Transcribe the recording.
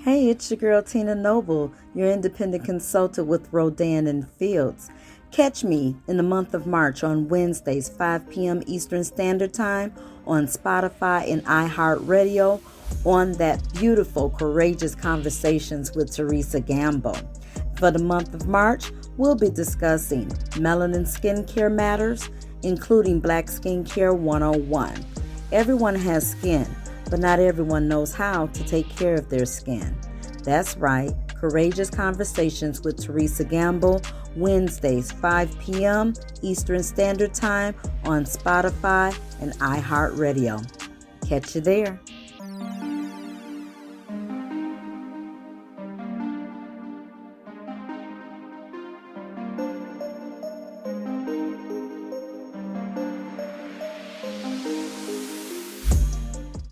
Hey, it's your girl Tina Noble, your independent consultant with Rodan and Fields. Catch me in the month of March on Wednesdays, 5 p.m. Eastern Standard Time on Spotify and iHeartRadio on that beautiful Courageous Conversations with Teresa Gamble. For the month of March, we'll be discussing melanin skincare matters, including Black Skincare 101. Everyone has skin, but not everyone knows how to take care of their skin. That's right, Courageous Conversations with Teresa Gamble, Wednesdays, 5 p.m. Eastern Standard Time on Spotify and iHeartRadio. Catch you there.